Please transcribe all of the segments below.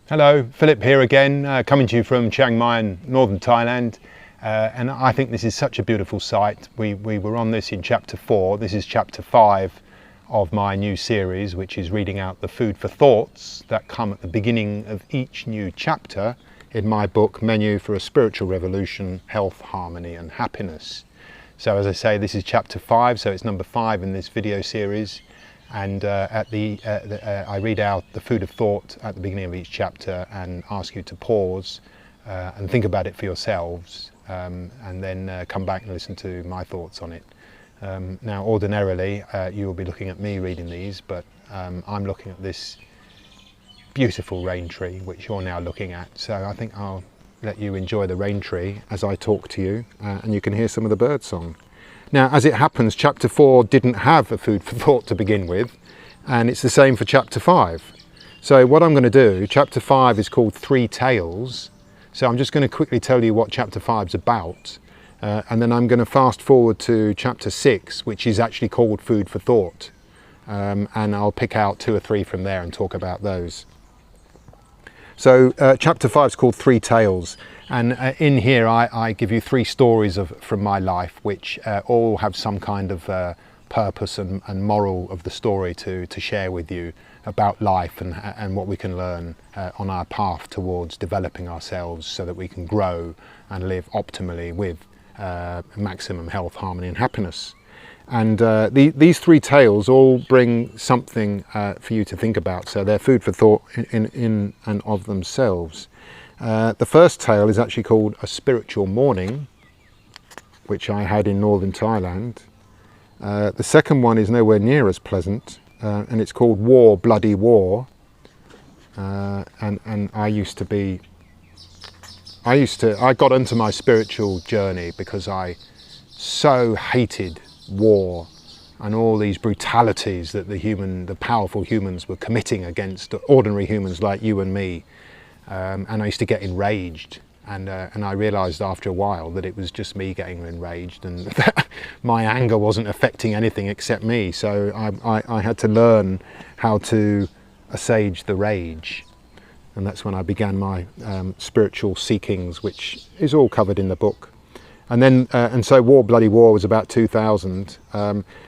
Hello, Philip here again, coming to you from Chiang Mai in northern Thailand. And I think this is such a beautiful site. We were on this in chapter 4. This is chapter 5 of my new series, which is reading out the food for thoughts that come at the beginning of each new chapter in my book, Menu for a Spiritual Revolution, Health, Harmony and Happiness. So as I say, this is chapter 5, so it's number 5 in this video series. And I read out the food of thought at the beginning of each chapter and ask you to pause and think about it for yourselves, and then come back and listen to my thoughts on it. Now, ordinarily, you will be looking at me reading these, but I'm looking at this beautiful rain tree, which you're now looking at. So I think I'll let you enjoy the rain tree as I talk to you, and you can hear some of the bird song. Now, as it happens, chapter 4 didn't have a food for thought to begin with, and it's the same for chapter 5. So what I'm going to do, chapter 5 is called Three Tales. So I'm just going to quickly tell you what chapter 5 is about, and then I'm going to fast forward to chapter 6, which is actually called Food for Thought, and I'll pick out 2 or 3 from there and talk about those. So chapter 5 is called Three Tales, and in here I give you 3 stories from my life, which all have some kind of purpose and moral of the story to share with you about life and what we can learn on our path towards developing ourselves so that we can grow and live optimally with maximum health, harmony and happiness. And these 3 tales all bring something for you to think about, so they're food for thought in and of themselves. The first tale is actually called A Spiritual Morning, which I had in northern Thailand. The second one is nowhere near as pleasant, and it's called War, Bloody War. And I got into my spiritual journey because I so hated war and all these brutalities that the powerful humans were committing against ordinary humans like you and me. And I used to get enraged, and I realised after a while that it was just me getting enraged, and that my anger wasn't affecting anything except me. So I had to learn how to assuage the rage, and that's when I began my spiritual seekings, which is all covered in the book. And then and so War, Bloody War was about 2000.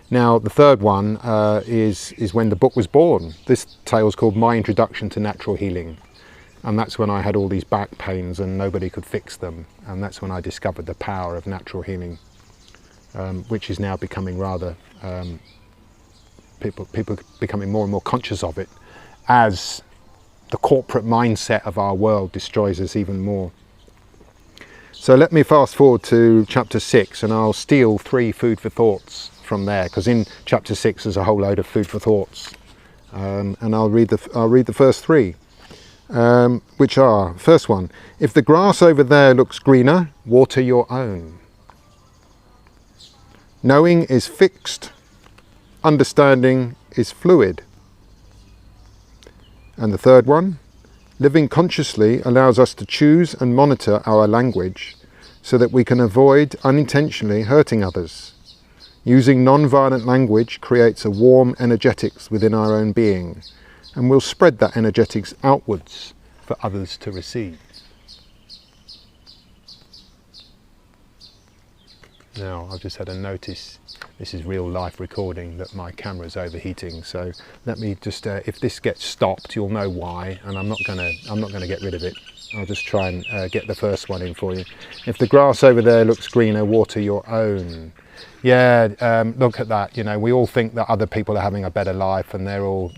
Now the third one is when the book was born. This tale is called My Introduction to Natural Healing. And that's when I had all these back pains and nobody could fix them. And that's when I discovered the power of natural healing, which is now becoming rather, people becoming more and more conscious of it as the corporate mindset of our world destroys us even more. So let me fast forward to chapter 6, and I'll steal 3 food for thoughts from there, because in chapter 6 there's a whole load of food for thoughts. And I'll read the first 3. Which are, first one, if the grass over there looks greener, water your own. Knowing is fixed, understanding is fluid. And the third one, living consciously allows us to choose and monitor our language so that we can avoid unintentionally hurting others. Using non-violent language creates a warm energetics within our own being, and we'll spread that energetics outwards for others to receive. Now, I've just had a notice, this is real life recording, that my camera's overheating, so let me just, if this gets stopped, you'll know why, and I'm not gonna get rid of it. I'll just try and get the first one in for you. If the grass over there looks greener, water your own. Yeah, look at that, we all think that other people are having a better life and they're all,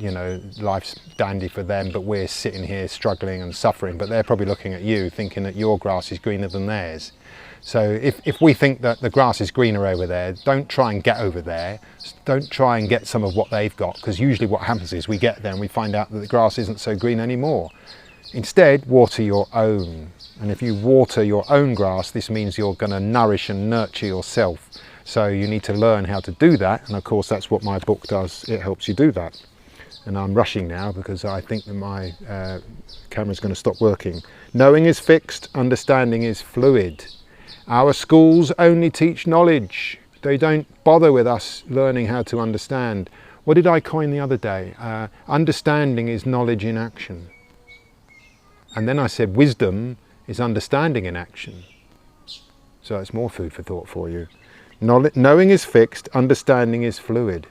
life's dandy for them, but we're sitting here struggling and suffering, but they're probably looking at you thinking that your grass is greener than theirs. So if we think that the grass is greener over there, don't try and get over there, don't try and get some of what they've got, because usually what happens is we get there and we find out that the grass isn't so green anymore. Instead, water your own. And if you water your own grass, this means you're going to nourish and nurture yourself. So you need to learn how to do that, and of course that's what my book does, it helps you do that. And I'm rushing now because I think that my camera's going to stop working. Knowing is fixed, understanding is fluid. Our schools only teach knowledge, they don't bother with us learning how to understand. What did I coin the other day? Understanding is knowledge in action. And then I said wisdom is understanding in action. So it's more food for thought for you. Knowing is fixed, understanding is fluid.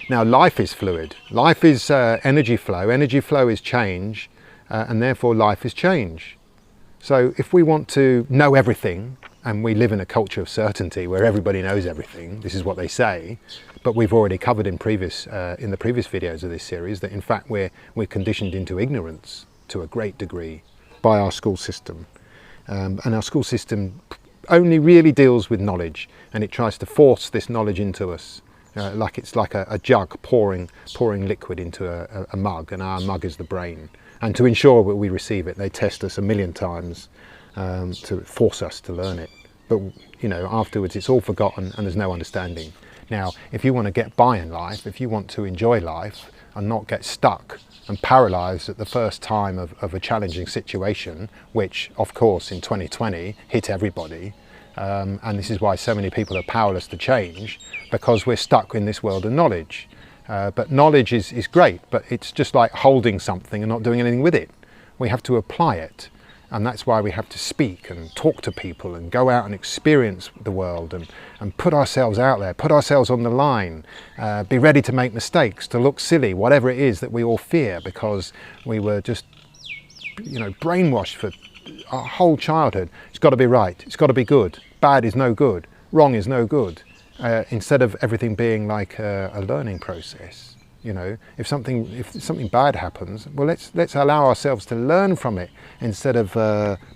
Now life is fluid. Life is energy flow. Energy flow is change, and therefore life is change. So if we want to know everything, and we live in a culture of certainty where everybody knows everything, this is what they say, but we've already covered in the previous videos of this series that in fact we're conditioned into ignorance to a great degree by our school system. And our school system only really deals with knowledge, and it tries to force this knowledge into us. Like it's like a jug pouring liquid into a mug, and our mug is the brain. And to ensure that we receive it, they test us 1,000,000 times to force us to learn it. But you know, afterwards it's all forgotten and there's no understanding. Now, if you want to get by in life, if you want to enjoy life and not get stuck and paralysed at the first time of a challenging situation, which of course in 2020 hit everybody, and this is why so many people are powerless to change, because we're stuck in this world of knowledge. But knowledge is great, but it's just like holding something and not doing anything with it. We have to apply it, and that's why we have to speak and talk to people and go out and experience the world and put ourselves out there, put ourselves on the line, be ready to make mistakes, to look silly, whatever it is that we all fear, because we were just, you know, brainwashed for our whole childhood. It's got to be right, it's got to be good, bad is no good, wrong is no good. Instead of everything being like a learning process, you know, if something bad happens, well, let's allow ourselves to learn from it instead of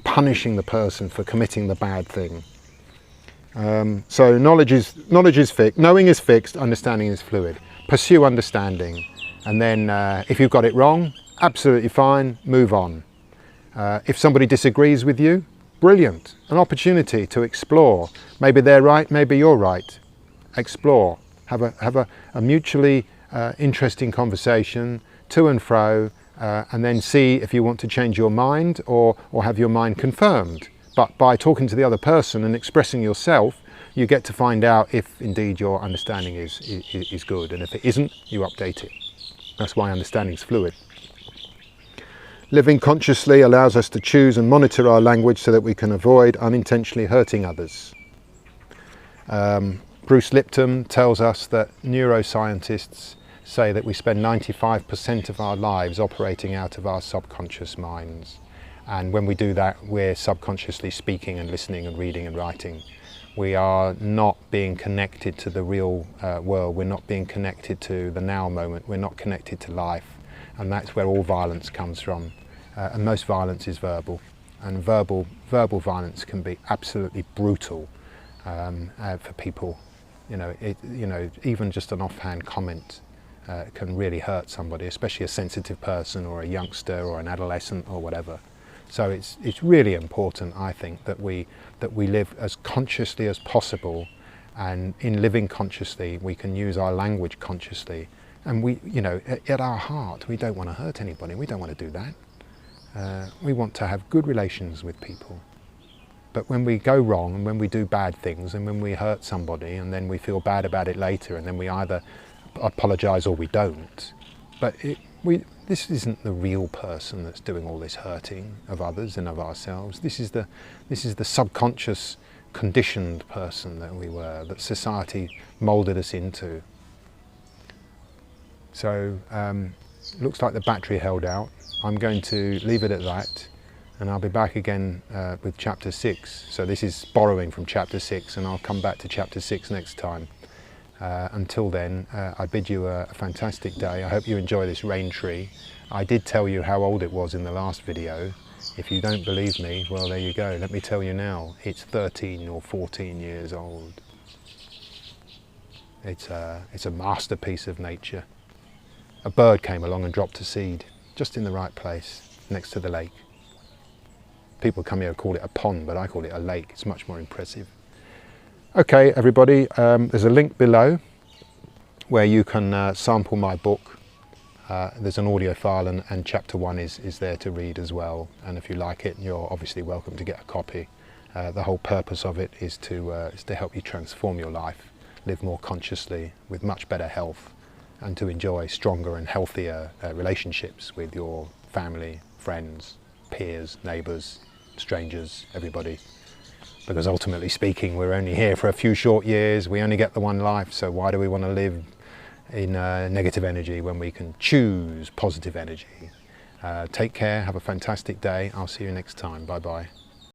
punishing the person for committing the bad thing. So knowledge is fixed, knowing is fixed, understanding is fluid. Pursue understanding, and then if you've got it wrong, absolutely fine, move on. If somebody disagrees with you, brilliant, an opportunity to explore. Maybe they're right, maybe you're right. Explore, have a mutually interesting conversation to and fro, and then see if you want to change your mind or have your mind confirmed. But by talking to the other person and expressing yourself, you get to find out if indeed your understanding is good, and if it isn't, you update it. That's why understanding is fluid. Living consciously allows us to choose and monitor our language so that we can avoid unintentionally hurting others. Bruce Lipton tells us that neuroscientists say that we spend 95% of our lives operating out of our subconscious minds. And when we do that, we're subconsciously speaking and listening and reading and writing. We are not being connected to the real world. We're not being connected to the now moment. We're not connected to life. And that's where all violence comes from. And most violence is verbal. And verbal violence can be absolutely brutal for people. You know, even just an offhand comment can really hurt somebody, especially a sensitive person or a youngster or an adolescent or whatever. So it's really important, I think, that we live as consciously as possible, and in living consciously, we can use our language consciously. And we, you know, at our heart, we don't want to hurt anybody. We don't want to do that. We want to have good relations with people. But when we go wrong and when we do bad things and when we hurt somebody and then we feel bad about it later and then we either apologise or we don't, but this isn't the real person that's doing all this hurting of others and of ourselves. This is the subconscious conditioned person that we were, that society moulded us into. So looks like the battery held out. I'm going to leave it at that. And I'll be back again with chapter 6. So this is borrowing from chapter 6, and I'll come back to chapter 6 next time. Until then, I bid you a fantastic day. I hope you enjoy this rain tree. I did tell you how old it was in the last video. If you don't believe me, well, there you go. Let me tell you now, it's 13 or 14 years old. It's a masterpiece of nature. A bird came along and dropped a seed, just in the right place, next to the lake. People come here and call it a pond, but I call it a lake. It's much more impressive. Okay, everybody, there's a link below where you can sample my book. There's an audio file, and chapter 1 is there to read as well. And if you like it, you're obviously welcome to get a copy. The whole purpose of it is to help you transform your life, live more consciously with much better health, and to enjoy stronger and healthier relationships with your family, friends, peers, neighbours, strangers, everybody. Because ultimately speaking, we're only here for a few short years, we only get the one life, so why do we want to live in negative energy when we can choose positive energy? Take care, have a fantastic day, I'll see you next time, bye bye.